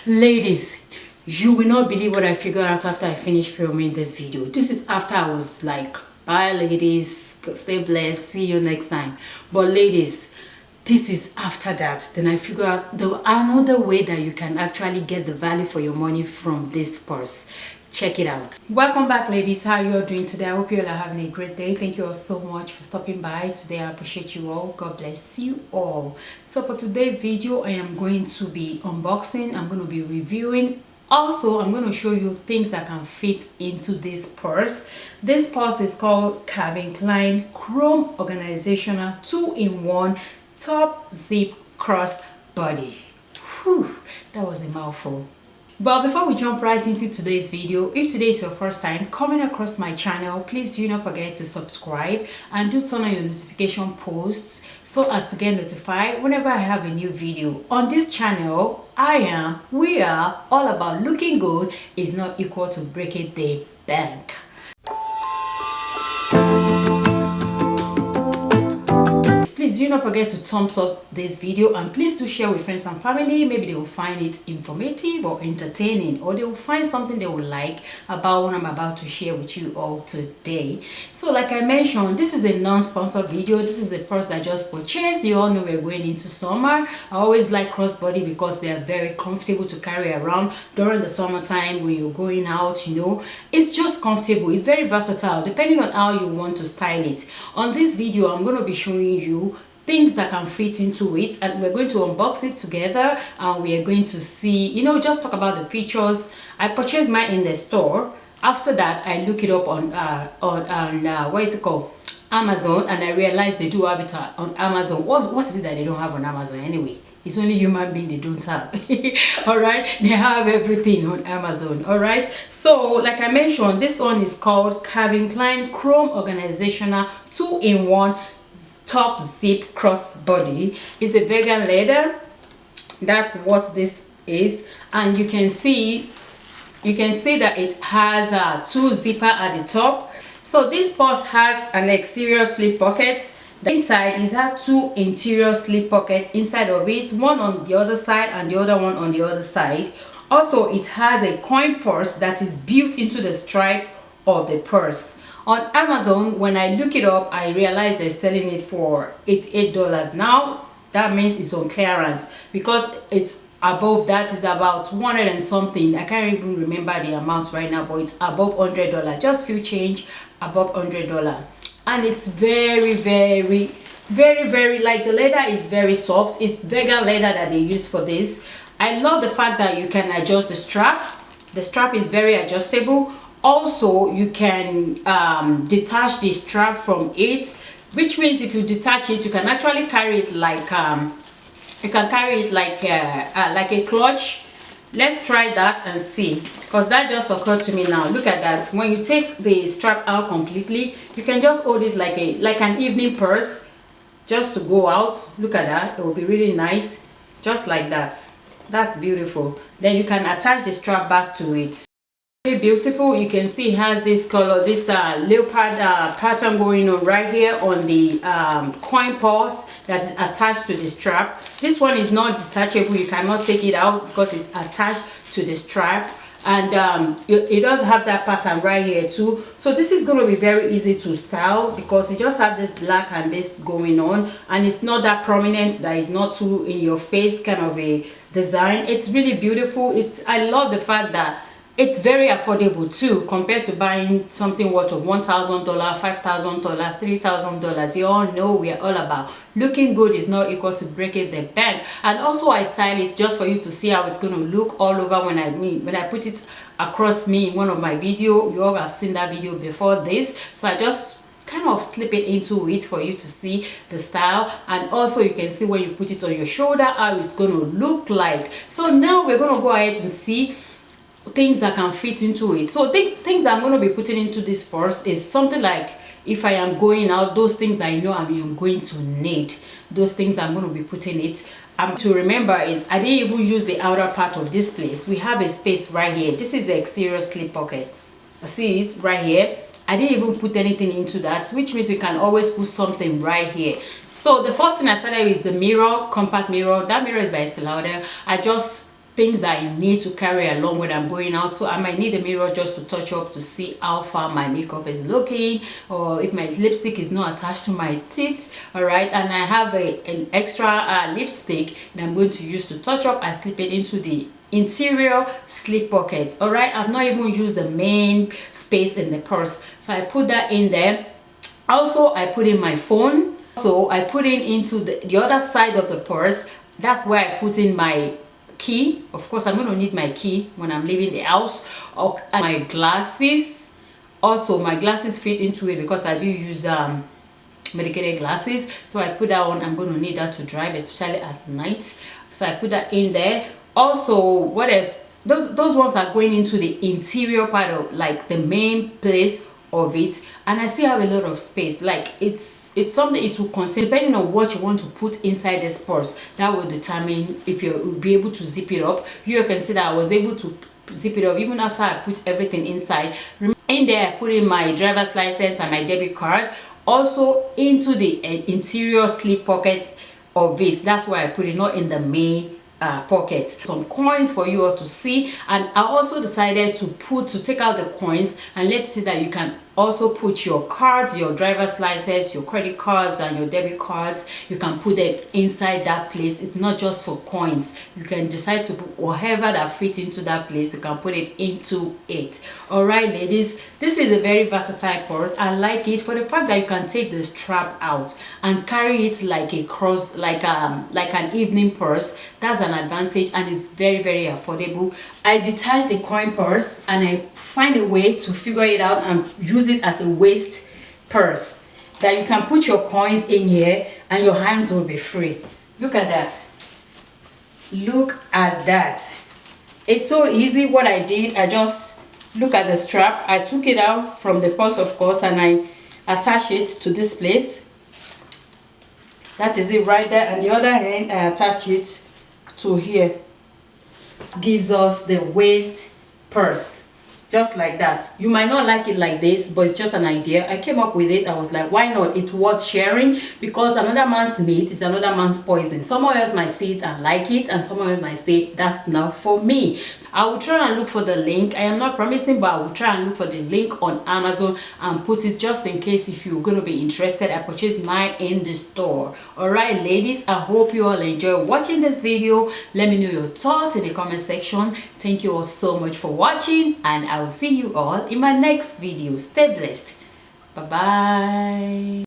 Ladies, you will not believe what I figured out after I finished filming this video. This is after I was like, bye ladies, stay blessed, see you next time. But ladies, this is after that. Then I figured out another way that you can actually get the value for your money from this purse. Check it out. Welcome back, ladies. How you all doing today? I hope you all are having a great day. Thank you all so much for stopping by today. I appreciate you all. God bless you all. So for today's video, I am going to be unboxing. I'm going to be reviewing. Also, I'm going to show you things that can fit into this purse. This purse is called Calvin Klein Chrome Organizational 2-in-1 Top Zip Crossbody. Whew, that was a mouthful. But before we jump right into today's video, if today is your first time coming across my channel, please do not forget to subscribe and do turn on your notification posts so as to get notified whenever I have a new video. On this channel, we are all about looking good is not equal to breaking the bank. Please do not forget to thumbs up this video, and please do share with friends and family. Maybe they will find it informative or entertaining, or they will find something they will like about what I'm about to share with you all today. So like I mentioned, this is a non-sponsored video. This is a purse that I just purchased. You all know we're going into summer. I always like crossbody because they are very comfortable to carry around during the summertime when you're going out. You know, it's just comfortable. It's very versatile depending on how you want to style it. On this video, I'm going to be showing you things that can fit into it, and we're going to unbox it together, and we are going to see, you know, just talk about the features. I purchased mine in the store. After that, I look it up on what is it called, Amazon, and I realized they do have it on Amazon. What is it that they don't have on Amazon anyway? It's only human being they don't have. All right, they have everything on Amazon. All right, so like I mentioned, this one is called Calvin Klein Chrome Organizational 2-in-1 Top Zip Crossbody. Is a vegan leather. That's what this is, and you can see that it has two zipper at the top. So this purse has an exterior slip pocket. The inside is two interior slip pockets inside of it, one on the other side and the other one on the other side. Also, it has a coin purse that is built into the stripe of the purse. On Amazon, when I look it up, I realized they're selling it for $88 now. That means it's on clearance, because it's above that is about 100 and something. I can't even remember the amount right now, but it's above $100, just few change above $100. And it's very like, the leather is very soft. It's vegan leather that they use for this. I love the fact that you can adjust the strap. The strap is very adjustable. Also, you can detach the strap from it, which means if you detach it, you can actually carry it like like a clutch. Let's try that and see, because that just occurred to me now. Look at that. When you take the strap out completely, you can just hold it like an evening purse, just to go out. Look at that. It will be really nice, just like that. That's beautiful. Then you can attach the strap back to it. Really beautiful. You can see it has this color, this leopard pattern going on right here on the coin purse that's attached to the strap. This one is not detachable. You cannot take it out because it's attached to the strap, and it does have that pattern right here too. So this is going to be very easy to style because you just have this black and this going on, and it's not that prominent, that is not too in your face kind of a design. It's really beautiful. I love the fact that it's very affordable too, compared to buying something worth of $1,000, $5,000, $3,000. You all know we are all about looking good is not equal to breaking the bank. And also, I style it just for you to see how it's going to look all over when I put it across me in one of my video. You all have seen that video before this, so I just kind of slip it into it for you to see the style. And also, you can see when you put it on your shoulder how it's going to look like. So now we're going to go ahead and see things that can fit into it. So things I'm going to be putting into this purse is something like, if I am going out, those things that I know I'm going to need, those things I'm going to be putting it. To remember is I didn't even use the outer part of this place. We have a space right here. This is the exterior slip pocket. See it right here. I didn't even put anything into that, which means you can always put something right here. So the first thing I started with is the mirror, compact mirror. That mirror is by Estee Lauder. I just things that I need to carry along when I'm going out. So I might need a mirror just to touch up to see how far my makeup is looking, or if my lipstick is not attached to my teeth. All right, and I have an extra lipstick that I'm going to use to touch up. I slip it into the interior slip pocket. All right, I've not even used the main space in the purse, so I put that in there. Also, I put in my phone. So I put it into the other side of the purse. That's where I put in my key. Of course, I'm going to need my key when I'm leaving the house. Or my glasses. Also, my glasses fit into it because I do use medicated glasses. So I put that on. I'm going to need that to drive, especially at night. So I put that in there. Also, what else? Those ones are going into the interior part of, like, the main place of it, and I still have a lot of space. Like, it's something it will contain, depending on what you want to put inside this purse. That will determine if you'll be able to zip it up. You can see that I was able to zip it up even after I put everything inside. In there, I put in my driver's license and my debit card, also into the interior slip pocket of it. That's why I put it, not in the main pocket. Some coins for you all to see, and I also decided to take out the coins and let you see that you can also put your cards, your driver's license, your credit cards, and your debit cards. You can put them inside that place. It's not just for coins. You can decide to put whatever that fits into that place. You can put it into it. All right, ladies, this is a very versatile purse. I like it for the fact that you can take the strap out and carry it like a like an evening purse. That's an advantage, and it's very, very affordable. I detach the coin purse and I find a way to figure it out and use it as a waist purse that you can put your coins in here and your hands will be free. Look at that. Look at that. It's so easy. What I did, I just look at the strap. I took it out from the purse, of course, and I attach it to this place. That is it right there. And the other hand, I attach it to here. It gives us the waist purse, just like that. You might not like it like this, but it's just an idea. I came up with it. I was like, why not? It's worth sharing, because another man's meat is another man's poison. Someone else might see it and like it, and someone else might say that's not for me. I will try and look for the link. I am not promising, but I will try and look for the link on Amazon and put it just in case if you're going to be interested. I purchased mine in the store. All right, ladies, I hope you all enjoy watching this video. Let me know your thoughts in the comment section. Thank you all so much for watching, and I will see you all in my next video. Stay blessed. Bye bye.